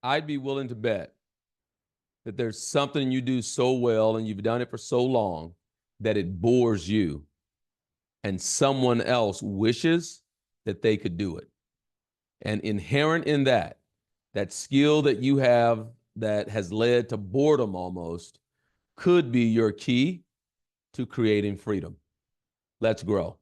I'd be willing to bet that there's something you do so well and you've done it for so long that it bores you, and someone else wishes that they could do it. And inherent in that, that skill that you have that has led to boredom almost could be your key to creating freedom. Let's grow.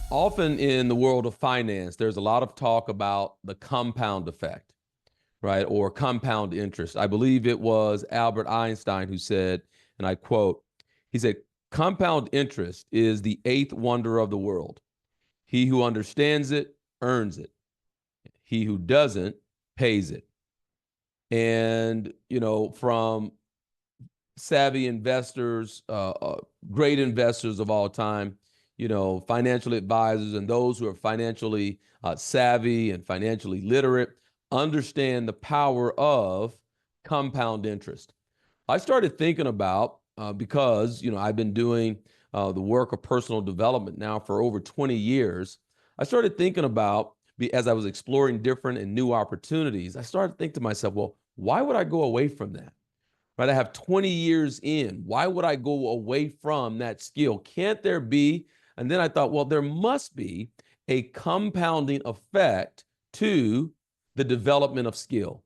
Often in the world of finance, there's a lot of talk about the compound effect, right? Or compound interest. I believe it was Albert Einstein who said, and I quote, he said, compound interest is the eighth wonder of the world. He who understands it earns it. He who doesn't pays it. And, from savvy investors, great investors of all time, financial advisors and those who are financially savvy and financially literate understand the power of compound interest. I started thinking about, because, I've been doing the work of personal development now for over 20 years. I started thinking about, as I was exploring different and new opportunities, I started thinking to myself, well, why would I go away from that? Right? I have 20 years in. Why would I go away from that skill? Can't there be? And then I thought, well, there must be a compounding effect to the development of skill.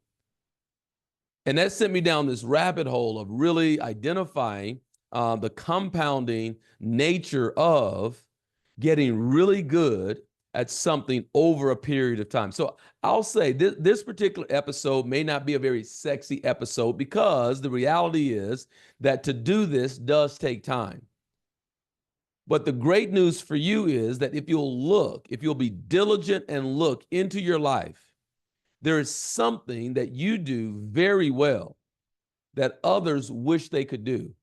And that sent me down this rabbit hole of really identifying the compounding nature of getting really good at something over a period of time. So I'll say this particular episode may not be a very sexy episode because the reality is that to do this does take time. But the great news for you is that if you'll be diligent and look into your life, there is something that you do very well that others wish they could do.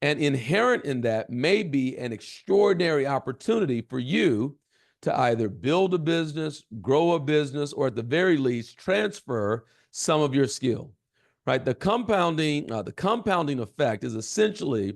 And inherent in that may be an extraordinary opportunity for you to either build a business, grow a business, or at the very least, transfer some of your skill, right? The compounding effect is essentially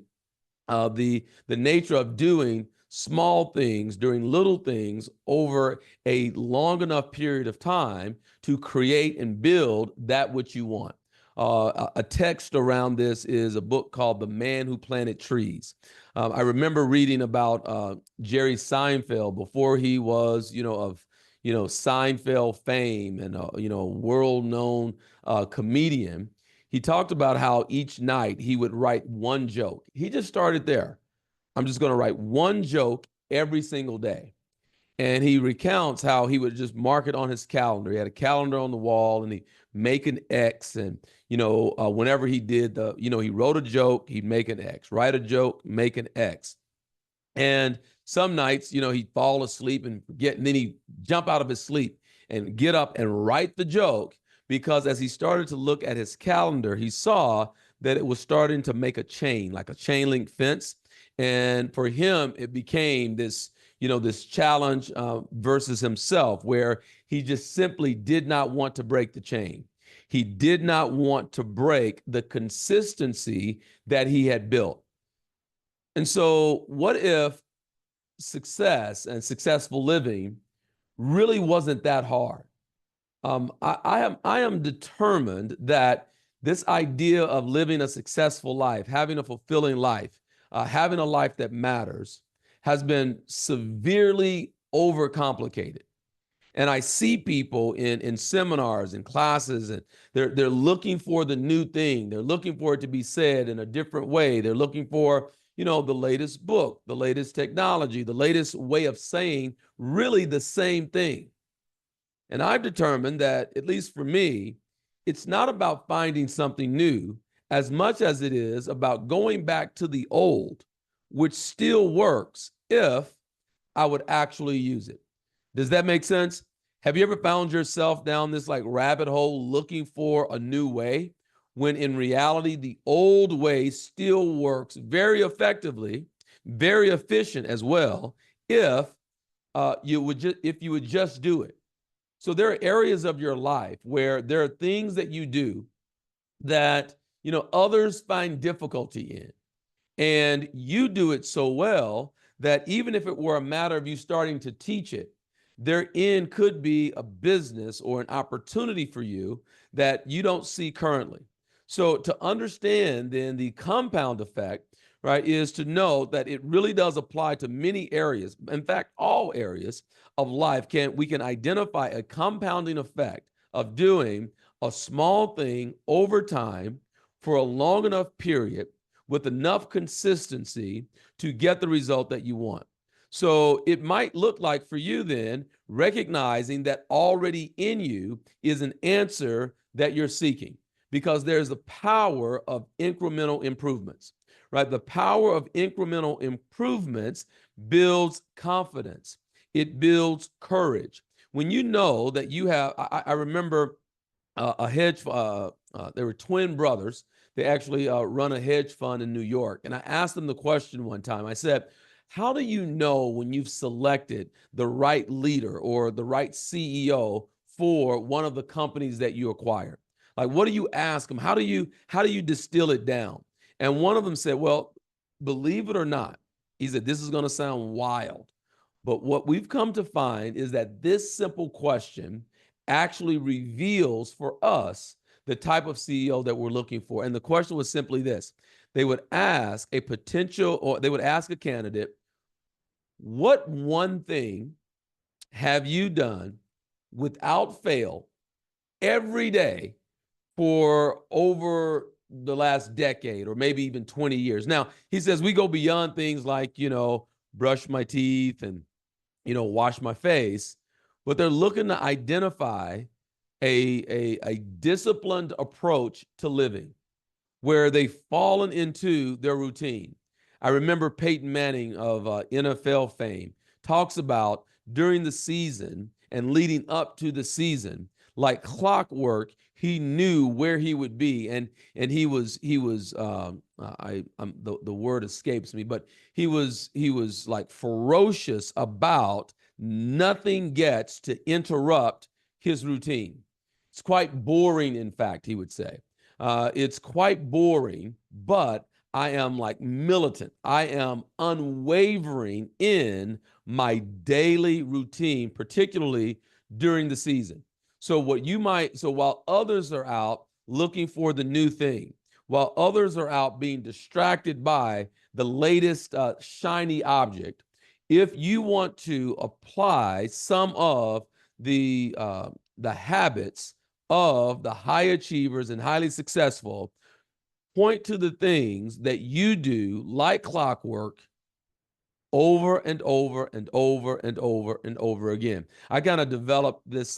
the nature of doing small things, doing little things over a long enough period of time to create and build that which you want. A text around this is a book called The Man Who Planted Trees. I remember reading about Jerry Seinfeld before he was, of Seinfeld fame and world-known comedian. He talked about how each night he would write one joke. He just started there. I'm just going to write one joke every single day. And he recounts how he would just mark it on his calendar. He had a calendar on the wall and he make an X. And, whenever he did he wrote a joke, he'd make an X, write a joke, make an X. And some nights, he'd fall asleep and forget, and then he'd jump out of his sleep and get up and write the joke, because as he started to look at his calendar, he saw that it was starting to make a chain, like a chain link fence. And for him, it became this challenge versus himself, where he just simply did not want to break the chain. He did not want to break the consistency that he had built. And so what if success and successful living really wasn't that hard? I am determined that this idea of living a successful life, having a fulfilling life, having a life that matters, has been severely overcomplicated. And I see people in seminars and classes, and they're looking for the new thing. They're looking for it to be said in a different way. They're looking for, the latest book, the latest technology, the latest way of saying really the same thing. And I've determined that, at least for me, it's not about finding something new as much as it is about going back to the old, which still works if I would actually use it. Does that make sense? Have you ever found yourself down this rabbit hole looking for a new way, when in reality, the old way still works very effectively, very efficient as well, if you would just do it? So there are areas of your life where there are things that you do that, others find difficulty in. And you do it so well that even if it were a matter of you starting to teach it, therein could be a business or an opportunity for you that you don't see currently. So to understand then the compound effect, right, is to know that it really does apply to many areas. In fact, all areas of life we can identify a compounding effect of doing a small thing over time for a long enough period with enough consistency to get the result that you want. So it might look like for you then recognizing that already in you is an answer that you're seeking, because there's the power of incremental improvements, right? The power of incremental improvements builds confidence. It builds courage. When you know that you have, I remember a hedge, they were twin brothers. They actually run a hedge fund in New York. And I asked them the question one time. I said, how do you know when you've selected the right leader or the right CEO for one of the companies that you acquire? Like, what do you ask them? How do you distill it down? And one of them said, well, believe it or not, he said, this is going to sound wild, but what we've come to find is that this simple question actually reveals for us the type of CEO that we're looking for. And the question was simply this. They would ask a potential, or they would ask a candidate, what one thing have you done without fail every day for over the last decade or maybe even 20 years? Now, he says we go beyond things like, brush my teeth and, wash my face, but they're looking to identify a disciplined approach to living where they've fallen into their routine. I remember Peyton Manning of NFL fame talks about during the season and leading up to the season, like clockwork, he knew where he would be, and he was the word escapes me, but he was like ferocious about nothing gets to interrupt his routine. It's quite boring, in fact, he would say. It's quite boring, but I am like militant. I am unwavering in my daily routine, particularly during the season. So while others are out looking for the new thing, while others are out being distracted by the latest shiny object, if you want to apply some of the habits of the high achievers and highly successful, point to the things that you do like clockwork over and over and over and over and over again. I kind of developed this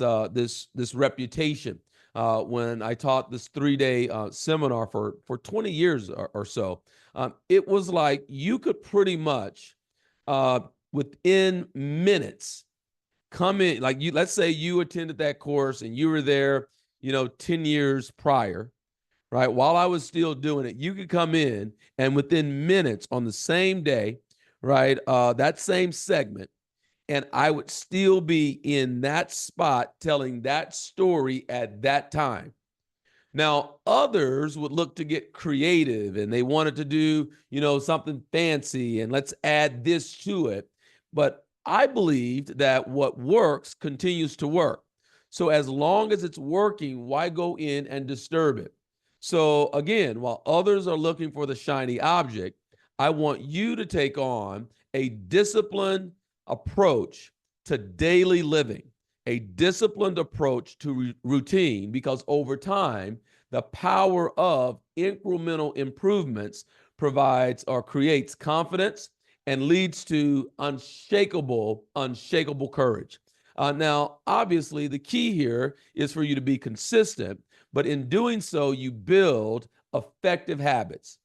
reputation when I taught this 3-day seminar for 20 years or so. It was like you could pretty much within minutes come in, like let's say you attended that course and you were there 10 years prior, right? While I was still doing it, you could come in and within minutes on the same day, right? That same segment, and I would still be in that spot telling that story at that time. Now, others would look to get creative and they wanted to do, something fancy and let's add this to it. But I believed that what works continues to work. So as long as it's working, why go in and disturb it? So again, while others are looking for the shiny object, I want you to take on a disciplined approach to daily living, a disciplined approach to routine, because over time, the power of incremental improvements provides or creates confidence and leads to unshakable courage. Now, obviously, the key here is for you to be consistent, but in doing so, you build effective habits.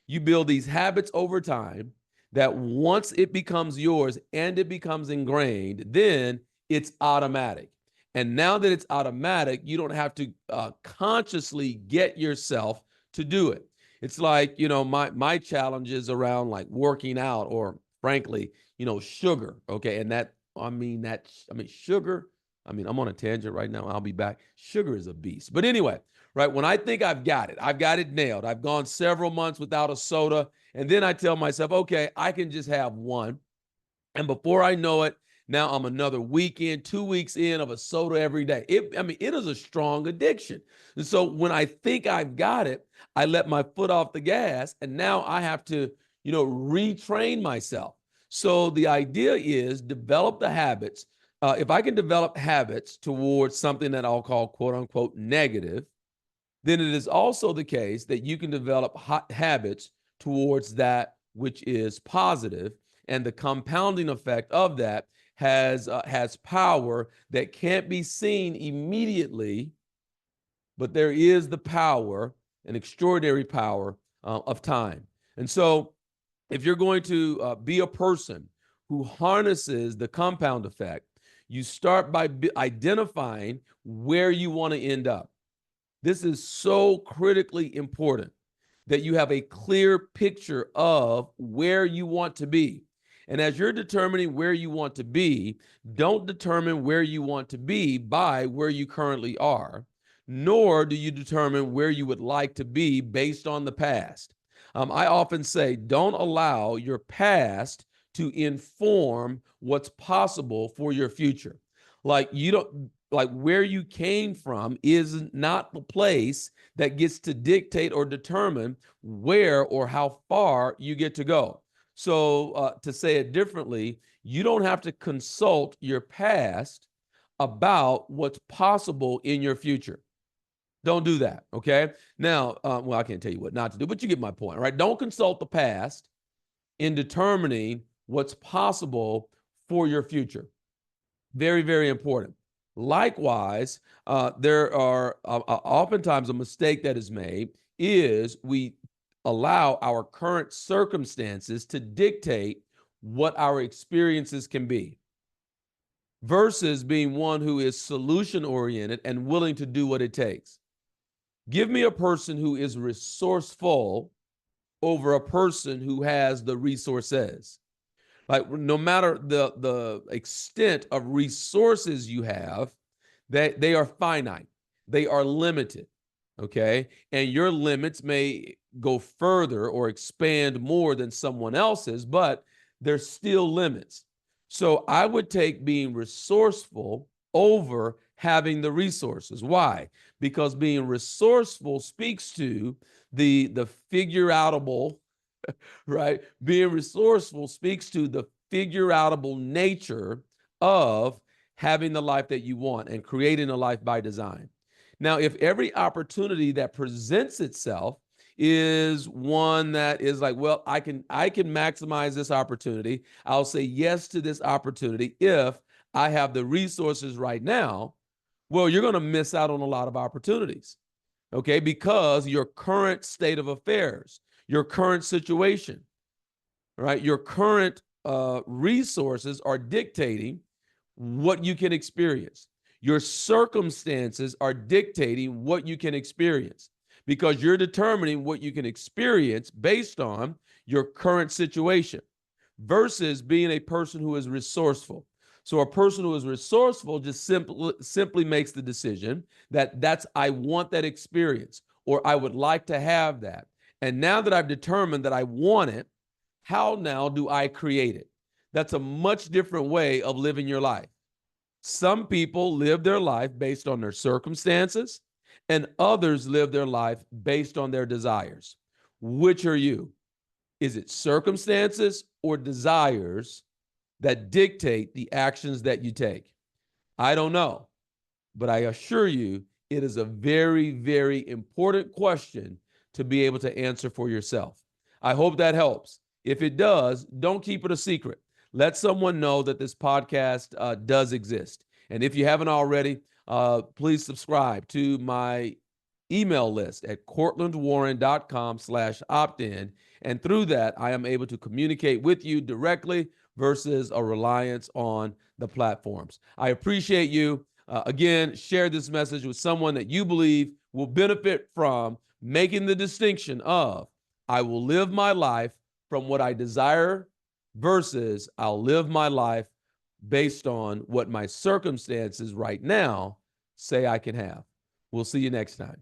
You build these habits over time that once it becomes yours and it becomes ingrained, then it's automatic. And now that it's automatic, you don't have to consciously get yourself to do it. It's like, my challenges around like working out or frankly, sugar. Okay. And sugar. I'm on a tangent right now. I'll be back. Sugar is a beast. But anyway, right. When I think I've got it nailed. I've gone several months without a soda. And then I tell myself, okay, I can just have one. And before I know it, Now I'm another week in, 2 weeks in of a soda every day. It is a strong addiction. And so when I think I've got it, I let my foot off the gas, and now I have to, retrain myself. So the idea is develop the habits. If I can develop habits towards something that I'll call quote unquote negative, then it is also the case that you can develop habits towards that which is positive, and the compounding effect of that has power that can't be seen immediately, but there is the power, an extraordinary power of time. And so, if you're going to be a person who harnesses the compound effect, you start by identifying where you want to end up. This is so critically important that you have a clear picture of where you want to be. And as you're determining where you want to be, don't determine where you want to be by where you currently are, nor do you determine where you would like to be based on the past. I often say, don't allow your past to inform what's possible for your future. Like where you came from is not the place that gets to dictate or determine where or how far you get to go. So to say it differently, you don't have to consult your past about what's possible in your future. Don't do that, okay? Now, well, I can't tell you what not to do, but you get my point, right? Don't consult the past in determining what's possible for your future. Very, very important. Likewise, there are oftentimes a mistake that is made is we allow our current circumstances to dictate what our experiences can be, versus being one who is solution-oriented and willing to do what it takes. Give me a person who is resourceful over a person who has the resources. Like, no matter the extent of resources you have, they are finite, they are limited, okay? And your limits may go further or expand more than someone else's, but there's still limits. So I would take being resourceful over having the resources. Why? Because being resourceful speaks to the figure-outable, right? Being resourceful speaks to the figure-outable nature of having the life that you want and creating a life by design. Now, if every opportunity that presents itself is one that is like, well, I can maximize this opportunity, I'll say yes to this opportunity if I have the resources right now, well, you're going to miss out on a lot of opportunities, okay? Because your current state of affairs, your current situation, right? Your current resources are dictating what you can experience. Your circumstances are dictating what you can experience, because you're determining what you can experience based on your current situation, versus being a person who is resourceful. So a person who is resourceful just simply makes the decision that I want that experience, or I would like to have that. And now that I've determined that I want it, how now do I create it? That's a much different way of living your life. Some people live their life based on their circumstances, and others live their life based on their desires. Which are you? Is it circumstances or desires that dictate the actions that you take? I don't know, but I assure you it is a very, very important question to be able to answer for yourself. I hope that helps. If it does, don't keep it a secret. Let someone know that this podcast does exist. And if you haven't already, please subscribe to my email list at courtlandwarren.com/opt-in. And through that, I am able to communicate with you directly versus a reliance on the platforms. I appreciate you. Again, share this message with someone that you believe will benefit from making the distinction of, I will live my life from what I desire versus I'll live my life based on what my circumstances right now say I can have. We'll see you next time.